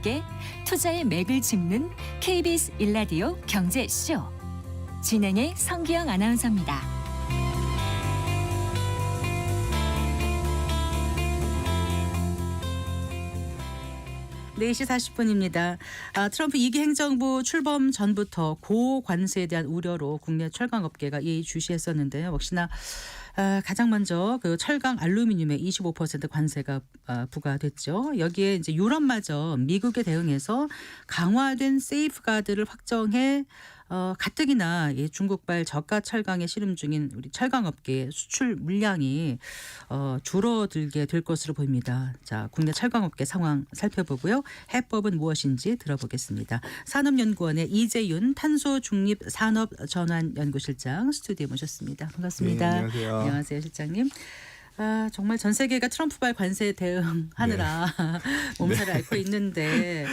함께 투자의 맥을 짚는 KBS 일라디오 경제쇼. 진행의 성기영 아나운서입니다. 네, 4시 40분입니다. 트럼프 2기 행정부 출범 전부터 고관세에 대한 우려로 국내 철강업계가 예의주시했었는데요. 역시나 가장 먼저 그 철강 알루미늄에 25% 관세가 부과됐죠. 여기에 이제 유럽마저 미국에 대응해서 강화된 세이프가드를 확정해 가뜩이나 중국발 저가 철강에 실험 중인 우리 철강업계의 수출 물량이 줄어들게 될 것으로 보입니다. 자, 국내 철강업계 상황 살펴보고요. 해법은 무엇인지 들어보겠습니다. 산업연구원의 이재윤 탄소중립산업전환연구실장 스튜디오에 모셨습니다. 반갑습니다. 네, 안녕하세요. 안녕하세요, 실장님. 정말 전 세계가 트럼프발 관세 대응하느라 몸살을 앓고 있는데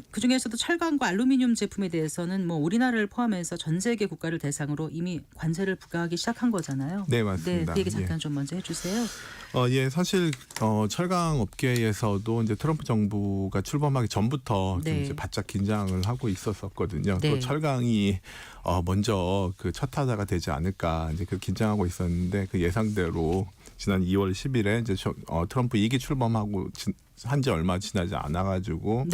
그중에서도 철강과 알루미늄 제품에 대해서는 뭐 우리나라를 포함해서 전 세계 국가를 대상으로 이미 관세를 부과하기 시작한 거잖아요. 네, 맞습니다. 그 얘기 잠깐 좀 먼저 해주세요. 사실 철강 업계에서도 이제 트럼프 정부가 출범하기 전부터 좀 이제 바짝 긴장을 하고 있었거든요. 네. 또 철강이 먼저 그 첫 타자가 되지 않을까 이제 그 긴장하고 있었는데 그 예상대로 지난 2월 10일에 이제 트럼프 2기 출범하고 한 지 얼마 지나지 않아가지고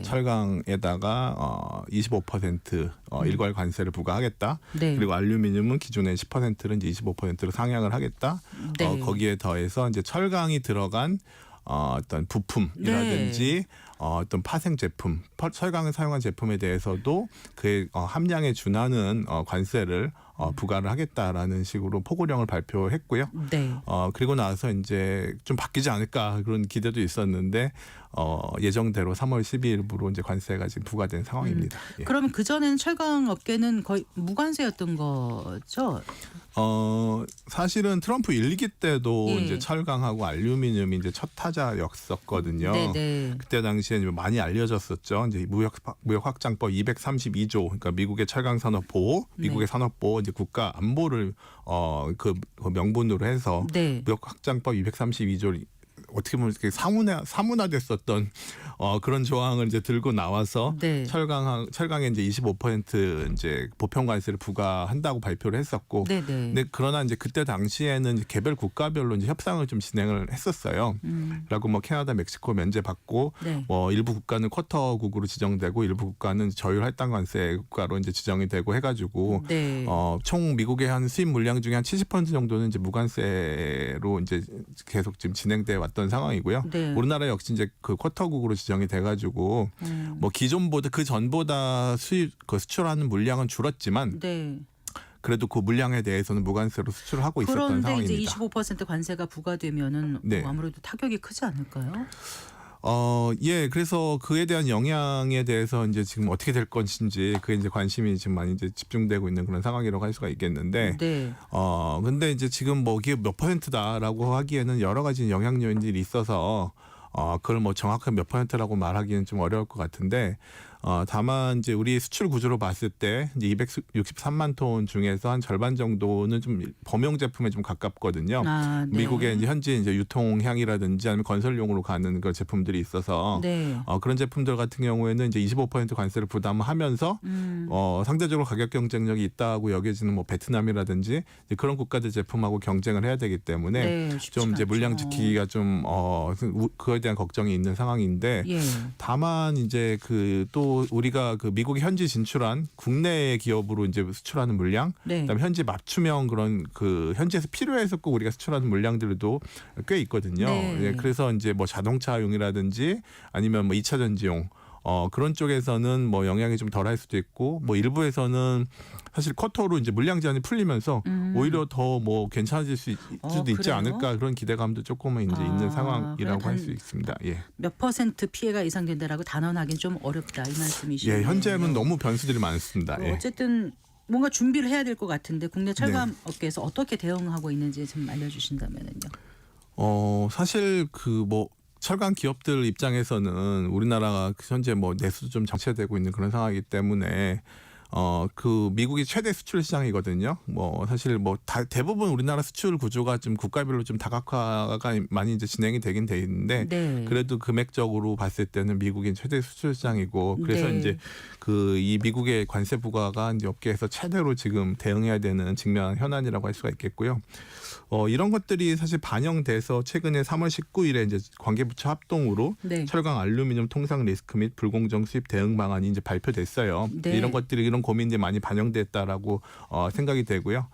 철강에다가 25% 일괄 관세를 부과하겠다. 네. 그리고 알루미늄은 기존의 10%를 이제 25%로 상향을 하겠다. 네. 거기에 더해서 이제 철강이 들어간 어떤 부품이라든지 어떤 파생 제품, 철강을 사용한 제품에 대해서도 그의 함량에 준하는 관세를 부과를 하겠다라는 식으로 포고령을 발표했고요. 네. 그리고 나서 이제 좀 바뀌지 않을까 그런 기대도 있었는데 예정대로 3월 12일부로 이제 관세가 지금 부과된 상황입니다. 예. 그러면 그 전에는 철강 업계는 거의 무관세였던 거죠? 사실은 트럼프 1기 때도 예. 이제 철강하고 알루미늄이 이제 첫 타자였었거든요. 네네. 그때 당시에 많이 알려졌었죠. 이제 무역 확장법 232조, 그러니까 미국의 철강 산업 보호, 미국의 산업 보호, 이제 국가 안보를 그 명분으로 해서 무역 확장법 232조 어떻게 보면 이렇게 사문화됐었던 그런 조항을 이제 들고 나와서 철강에 이제 25% 이제 보편 관세를 부과한다고 발표를 했었고, 근데 그러나 이제 그때 당시에는 개별 국가별로 이제 협상을 좀 진행을 했었어요. 그리고 뭐 캐나다, 멕시코 면제받고, 일부 국가는 쿼터국으로 지정되고 일부 국가는 저율 할당 관세 국가로 이제 지정이 되고 해가지고 총 미국의 한 수입 물량 중에 한 70% 정도는 이제 무관세로 이제 계속 지금 진행돼 왔던 상황이고요. 우리나라 역시 이제 그 쿼터국으로 지정이 돼가지고 뭐 기존보다 그 전보다 수출하는 물량은 줄었지만 그래도 그 물량에 대해서는 무관세로 수출을 하고 있었던 상황입니다. 그런데 이제 25% 관세가 부과되면은 뭐 아무래도 타격이 크지 않을까요? 그래서 그에 대한 영향에 대해서 이제 지금 어떻게 될 것인지 그게 이제 관심이 지금 많이 이제 집중되고 있는 그런 상황이라고 할 수가 있겠는데, 근데 이제 지금 뭐 이게 몇 %다라고 하기에는 여러 가지 영향 요인들이 있어서 그걸 뭐 정확한 몇 %라고 말하기는 좀 어려울 것 같은데, 다만 이제 우리 수출 구조로 봤을 때 이제 263만 톤 중에서 한 절반 정도는 좀 범용 제품에 좀 가깝거든요. 미국의 이제 현지 이제 유통향이라든지 아니면 건설용으로 가는 그 제품들이 있어서 그런 제품들 같은 경우에는 이제 25% 관세를 부담하면서 상대적으로 가격 경쟁력이 있다고 여겨지는 뭐 베트남이라든지 이제 그런 국가들 제품하고 경쟁을 해야 되기 때문에 좀 이제 물량 지키기가 좀 그거에 대한 걱정이 있는 상황인데, 다만 이제 그 또 우리가 그 미국에 현지 진출한 국내 기업으로 이제 수출하는 물량, 그다음에 현지 맞춤형 그런 그 현지에서 필요해서 꼭 우리가 수출하는 물량들도 꽤 있거든요. 그래서 이제 뭐 자동차용이라든지 아니면 뭐 2차 전지용 그런 쪽에서는 뭐 영향이 좀 덜할 수도 있고, 뭐 일부에서는 사실 쿼터로 이제 물량 제한이 풀리면서 오히려 더 뭐 괜찮아질 수도 있지 않을까 그런 기대감도 조금은 이제 있는 상황이라고 할 수 있습니다. 몇 % 피해가 예상된다라고 단언하기는 좀 어렵다 이 말씀이시죠? 현재는 너무 변수들이 많습니다. 어쨌든 뭔가 준비를 해야 될 것 같은데 국내 철강 업계에서 어떻게 대응하고 있는지 좀 알려주신다면요. 사실 그 뭐 철강 기업들 입장에서는 우리나라가 현재 뭐 내수도 좀 정체되고 있는 그런 상황이기 때문에 그 미국이 최대 수출 시장이거든요. 뭐 사실 뭐 대부분 우리나라 수출 구조가 좀 국가별로 좀 다각화가 많이 이제 진행이 되긴 돼 있는데 네. 그래도 금액적으로 봤을 때는 미국이 최대 수출 시장이고 그래서 네. 이제 그 이 미국의 관세 부과가 이제 업계에서 최대로 지금 대응해야 되는 직면한 현안이라고 할 수가 있겠고요. 이런 것들이 사실 반영돼서 최근에 3월 19일에 이제 관계부처 합동으로 네. 철강 알루미늄 통상 리스크 및 불공정 수입 대응 방안이 이제 발표됐어요. 네. 이런 것들이 이런 고민들이 많이 반영됐다라고 생각이 되고요.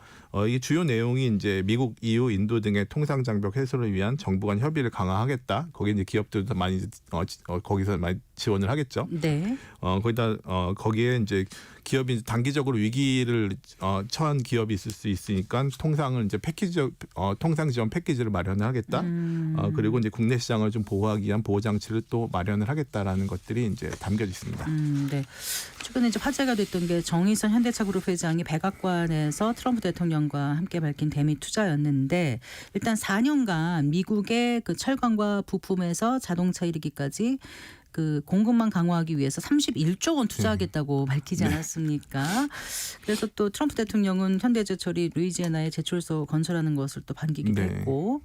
이 주요 내용이 이제 미국, EU, 인도 등의 통상 장벽 해소를 위한 정부 간 협의를 강화하겠다. 거기 이제 기업들도 많이 거기서 많이 지원을 하겠죠. 네. 거기다 거기에 이제 기업이 단기적으로 위기를 처한 기업이 있을 수 있으니까 통상을 이제 통상 지원 패키지를 마련을 하겠다. 그리고 이제 국내 시장을 좀 보호하기 위한 보호 장치를 또 마련을 하겠다라는 것들이 이제 담겨 있습니다. 네. 최근에 이제 화제가 됐던 게 정의선 현대차그룹 회장이 백악관에서 트럼프 대통령과 함께 밝힌 대미 투자였는데 일단 4년간 미국의 그 철강과 부품에서 자동차 이르기까지 그 공급망 강화하기 위해서 31조 원 투자하겠다고 밝히지 않았습니까? 그래서 또 트럼프 대통령은 현대제철이 루이지애나에 제철소 건설하는 것을 또 반기기도 했고,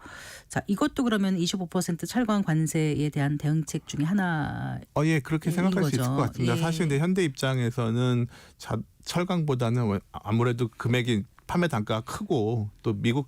자 이것도 그러면 25% 철강 관세에 대한 대응책 중에 하나. 예, 그렇게 생각할 수 있을 것 같습니다. 예. 사실 근데 현대 입장에서는 철강보다는 아무래도 금액이 판매 단가가 크고 또 미국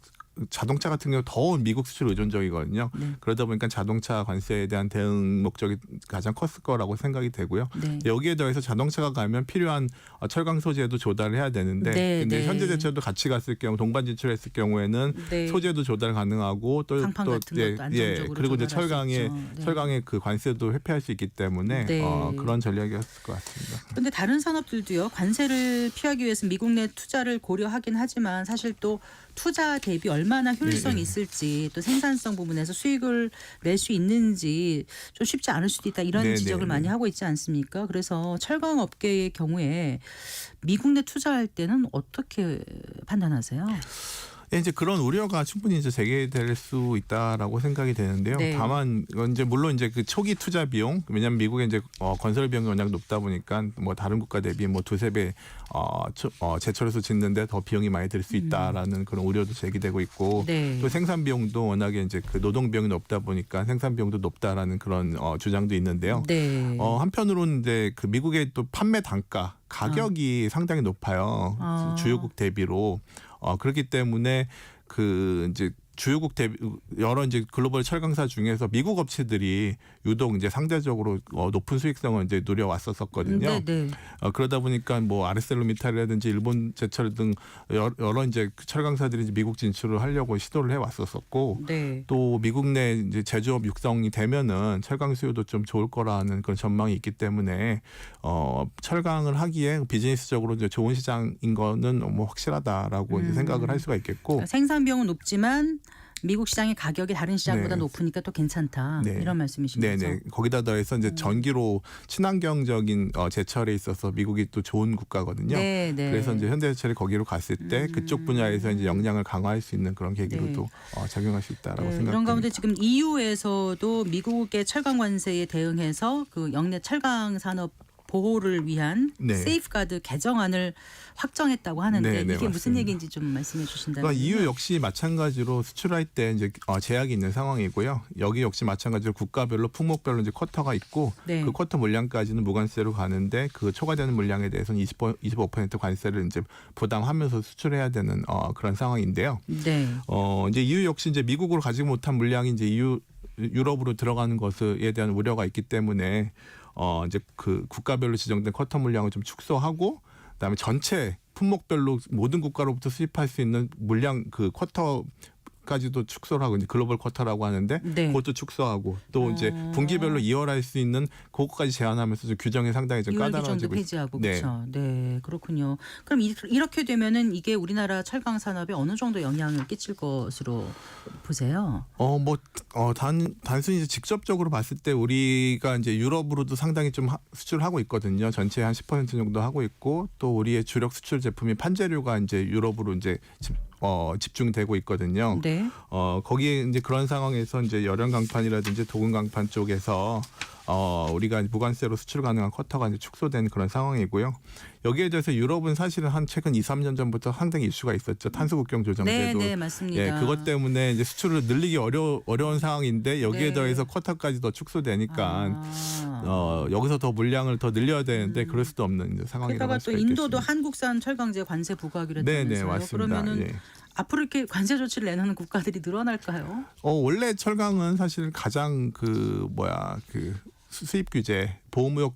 자동차 같은 경우 더 미국 수출 의존적이거든요. 네. 그러다 보니까 자동차 관세에 대한 대응 목적이 가장 컸을 거라고 생각이 되고요. 네. 여기에 더해서 자동차가 가면 필요한 철강 소재도 조달을 해야 되는데 네, 근데 네. 현대제철도 같이 갔을 경우 동반 진출했을 경우에는 네. 소재도 조달 가능하고 또 강판 같은 것도 안정적으로 그리고 이제 조달할 수 있죠. 네. 철강의 그 관세도 회피할 수 있기 때문에 네. 그런 전략이었을 것 같습니다. 그런데 다른 산업들도요. 관세를 피하기 위해서 미국 내 투자를 고려하긴 하지만 사실 또 투자 대비 얼마나 효율성이 네. 있을지 또 생산성 부분에서 수익을 낼 수 있는지 좀 쉽지 않을 수도 있다 이런 네, 지적을 네, 많이 네. 하고 있지 않습니까? 그래서 철강 업계의 경우에 미국 내 투자할 때는 어떻게 판단하세요? 이제 그런 우려가 충분히 이제 제기될 수 있다라고 생각이 되는데요. 네. 다만 이제 물론 이제 그 초기 투자 비용, 왜냐하면 미국의 이제 건설 비용이 워낙 높다 보니까 뭐 다른 국가 대비 뭐 두세 배 제철소 짓는데 더 비용이 많이 들 수 있다라는 그런 우려도 제기되고 있고 네. 또 생산 비용도 워낙에 이제 그 노동 비용이 높다 보니까 생산 비용도 높다라는 그런 주장도 있는데요. 네. 한편으로는 이제 그 미국의 또 판매 단가 가격이 상당히 높아요. 주요국 대비로. 그렇기 때문에 그 이제 주요국 대비 여러 이제 글로벌 철강사 중에서 미국 업체들이 유독 이제 상대적으로 높은 수익성을 이제 누려왔었거든요. 네, 네. 그러다 보니까 뭐 아르셀로미탈이라든지 일본 제철 등 여러 이제 철강사들이 이제 미국 진출을 하려고 시도를 해왔었고 네. 또 미국 내 이제 제조업 육성이 되면은 철강 수요도 좀 좋을 거라는 그런 전망이 있기 때문에 철강을 하기에 비즈니스적으로 이제 좋은 시장인 거는 뭐 확실하다라고 이제 생각을 할 수가 있겠고 생산 비용은 높지만 미국 시장의 가격이 다른 시장보다 네. 높으니까 또 괜찮다. 네. 이런 말씀이신 거죠? 네네. 거기다 더해서 이제 전기로 친환경적인 제철에 있어서 미국이 또 좋은 국가거든요. 네, 네. 그래서 이제 현대제철이 거기로 갔을 때 그쪽 분야에서 이제 역량을 강화할 수 있는 그런 계기로도 작용할 수 있다라고 생각합니다. 이런 가운데 지금 EU에서도 미국의 철강 관세에 대응해서 그 영내 철강 산업 보호를 위한 네. 세이프가드 개정안을 확정했다고 하는데 네, 네, 이게 무슨 맞습니다. 얘기인지 좀 말씀해 주신다면. 그러니까 EU 역시 마찬가지로 수출할 때 이제 제약이 있는 상황이고요. 여기 역시 마찬가지로 국가별로 품목별로 이제 쿼터가 있고 네. 그 쿼터 물량까지는 무관세로 가는데 그 초과되는 물량에 대해서는 25% 관세를 이제 부담하면서 수출해야 되는 그런 상황인데요. 네. 이제 EU 역시 이제 미국으로 가지 못한 물량이 이제 유럽으로 들어가는 것에 대한 우려가 있기 때문에 이제 그 국가별로 지정된 쿼터 물량을 좀 축소하고 그다음에 전체 품목별로 모든 국가로부터 수입할 수 있는 물량 그 쿼터까지도 축소를 하고 이제 글로벌 쿼터라고 하는데 네. 그것도 축소하고 또 이제 분기별로 이월할 수 있는 그것까지 제한하면서 좀 규정이 상당히 좀 6월 규정도 까다로워지고 폐지하고 네. 그렇죠. 네, 그렇군요. 그럼 이렇게 되면은 이게 우리나라 철강 산업에 어느 정도 영향을 끼칠 것으로 보세요? 단순히 이제 직접적으로 봤을 때 우리가 이제 유럽으로도 상당히 좀 수출을 하고 있거든요. 전체의 한 10% 정도 하고 있고 또 우리의 주력 수출 제품이 판재료가 이제 유럽으로 이제 집중되고 있거든요. 네. 거기에 이제 그런 상황에서 이제 열연 강판이라든지 도금 강판 쪽에서 우리가 무관세로 수출 가능한 쿼터가 이제 축소된 그런 상황이고요. 여기에 대해서 유럽은 사실은 한 최근 2, 3년 전부터 상당히 이슈가 있었죠. 탄소국경 조정제도. 네, 맞습니다. 예, 그것 때문에 이제 수출을 늘리기 어려운 상황인데 여기에 네. 더해서 쿼터까지 더 축소되니까 여기서 더 물량을 더 늘려야 되는데 그럴 수도 없는 이제 상황이라고 게다가 할 또 수가 인도도 있겠습니다. 한국산 철강제 관세 부과하기로 했다면서요. 네, 맞습니다. 그러면은 예. 앞으로 이렇게 관세 조치를 내놓는 국가들이 늘어날까요? 원래 철강은 사실 가장 그 수입 규제 보호무역에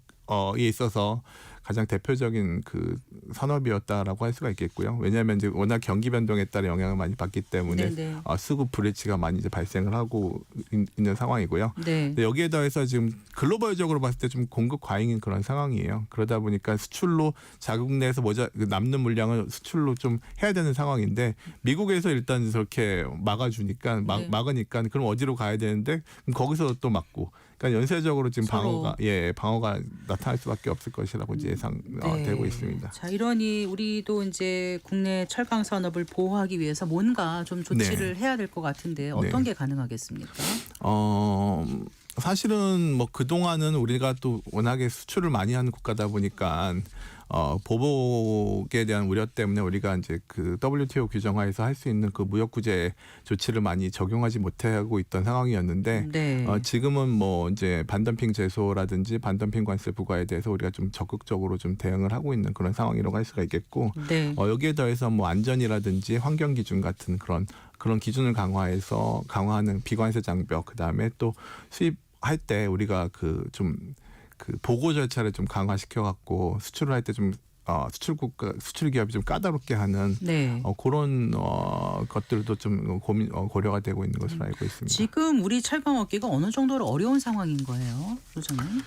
있어서 가장 대표적인 그 산업이었다라고 할 수가 있겠고요. 왜냐하면 이제 워낙 경기 변동에 따라 영향을 많이 받기 때문에 네네. 수급 불일치가 많이 이제 발생을 하고 있는 상황이고요. 네. 근데 여기에 더해서 지금 글로벌적으로 봤을 때 좀 공급 과잉인 그런 상황이에요. 그러다 보니까 수출로 자국 내에서 남는 물량을 수출로 좀 해야 되는 상황인데 미국에서 일단 저렇게 막아주니까 네. 막으니까 그럼 어디로 가야 되는데 그럼 거기서 또 막고. 그러니까 연쇄적으로 지금 서로. 방어가 나타날 수밖에 없을 것이라고 이제 예상되고 있습니다. 자, 이러니 우리도 이제 국내 철강 산업을 보호하기 위해서 뭔가 좀 조치를 해야 될 것 같은데 어떤 게 가능하겠습니까? 사실은 뭐 그동안은 우리가 또 워낙에 수출을 많이 하는 국가다 보니까 보복에 대한 우려 때문에 우리가 이제 그 WTO 규정하에서 할 수 있는 그 무역 구제 조치를 많이 적용하지 못하고 있던 상황이었는데 네. 지금은 뭐 이제 반덤핑 제소라든지 반덤핑 관세 부과에 대해서 우리가 좀 적극적으로 좀 대응을 하고 있는 그런 상황이라고 할 수가 있겠고 네. 여기에 더해서 뭐 안전이라든지 환경 기준 같은 그런 기준을 강화하는 비관세 장벽 그다음에 또 수입할 때 우리가 그 보고 절차를 좀 강화시켜 갖고 수출을 할 때 좀 수출 기업이 좀 까다롭게 하는 네. 그런 것들도 좀 고려가 되고 있는 것으로 알고 있습니다. 지금 우리 철강업계가 어느 정도로 어려운 상황인 거예요, 소장님?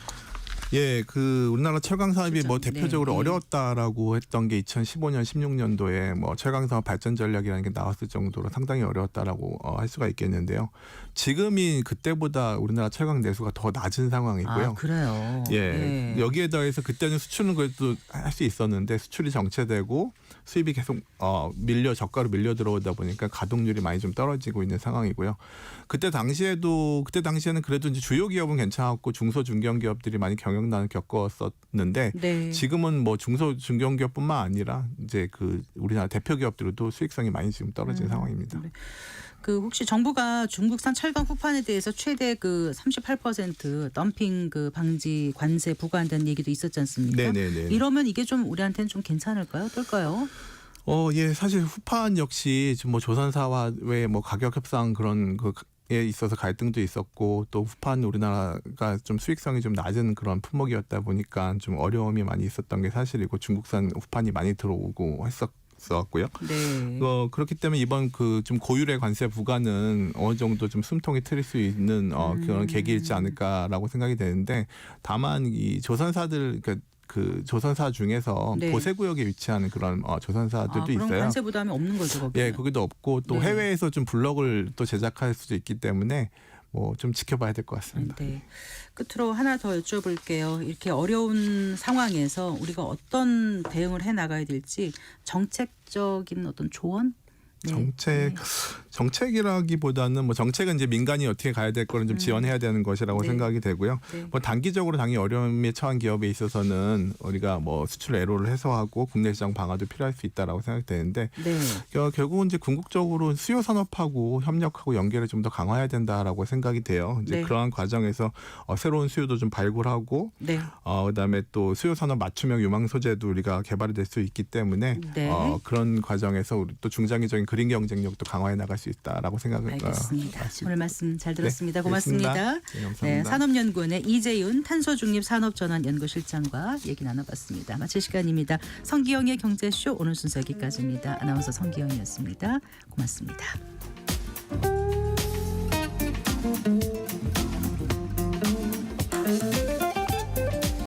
예, 우리나라 철강 사업이 뭐 네, 대표적으로 네. 어려웠다라고 했던 게 2015년, 16년도에 뭐 철강 사업 발전 전략이라는 게 나왔을 정도로 상당히 어려웠다라고 할 수가 있겠는데요. 지금이 그때보다 우리나라 철강 내수가 더 낮은 상황이고요. 아, 그래요. 예, 여기에 더해서 그때는 수출은 그래도 할 수 있었는데 수출이 정체되고 수입이 계속 저가로 밀려 들어오다 보니까 가동률이 많이 좀 떨어지고 있는 상황이고요. 그때 당시에는 그래도 이제 주요 기업은 괜찮았고 중소 중견 기업들이 많이 경영난을 겪었었는데 네. 지금은 뭐 중소 중견 기업뿐만 아니라 이제 우리나라 대표 기업들도 수익성이 많이 지금 떨어진 상황입니다. 네. 혹시 정부가 중국산 철강 후판에 대해서 최대 38% 덤핑 방지 관세 부과한다는 얘기도 있었지 않습니까? 네네네. 이러면 이게 좀 우리한테는 좀 괜찮을까요? 어떨까요? 예, 사실 후판 역시 좀 뭐 조선사와의 뭐 가격 협상 그런 에 있어서 갈등도 있었고 또 후판 우리나라가 좀 수익성이 좀 낮은 그런 품목이었다 보니까 좀 어려움이 많이 있었던 게 사실이고 중국산 후판이 많이 들어오고 했었고요. 네. 그렇기 때문에 이번 좀 고율의 관세 부과는 어느 정도 좀 숨통이 트일 수 있는 그런 계기일지 않을까라고 생각이 되는데 다만 이 조선사들 조선사 중에서 네. 보세구역에 위치하는 그런 조선사들도 그럼 있어요. 관세 부담이 없는 거죠, 거기. 예, 거기도 없고 또 네. 해외에서 좀 블럭을 또 제작할 수도 있기 때문에 뭐 좀 지켜봐야 될 것 같습니다. 네. 끝으로 하나 더 여쭤볼게요. 이렇게 어려운 상황에서 우리가 어떤 대응을 해 나가야 될지 정책적인 어떤 조언? 네. 정책이라기보다는 뭐 정책은 이제 민간이 어떻게 가야 될 거는 좀 지원해야 되는 것이라고 네. 생각이 되고요. 네. 뭐 단기적으로 당연히 어려움에 처한 기업에 있어서는 우리가 뭐 수출 애로를 해소하고 국내 시장 방어도 필요할 수 있다라고 생각되는데 네. 결국은 이제 궁극적으로 수요 산업하고 협력하고 연계를 좀 더 강화해야 된다라고 생각이 돼요. 이제 네. 그러한 과정에서 새로운 수요도 좀 발굴하고 네. 그다음에 또 수요 산업 맞춤형 유망 소재도 우리가 개발이 될 수 있기 때문에 네. 그런 과정에서 우리 또 중장기적인 그린 경쟁력도 강화해 나갈 수 있다라고 생각을 알겠습니다. 맞습니다. 오늘 말씀 잘 들었습니다. 네, 고맙습니다. 알겠습니다. 네, 감사합니다. 네, 산업연구원의 이재윤 탄소중립산업전환연구실장과 얘기 나눠봤습니다. 마칠 시간입니다. 성기영의 경제쇼 오늘 순서 여기까지입니다. 아나운서 성기영이었습니다. 고맙습니다.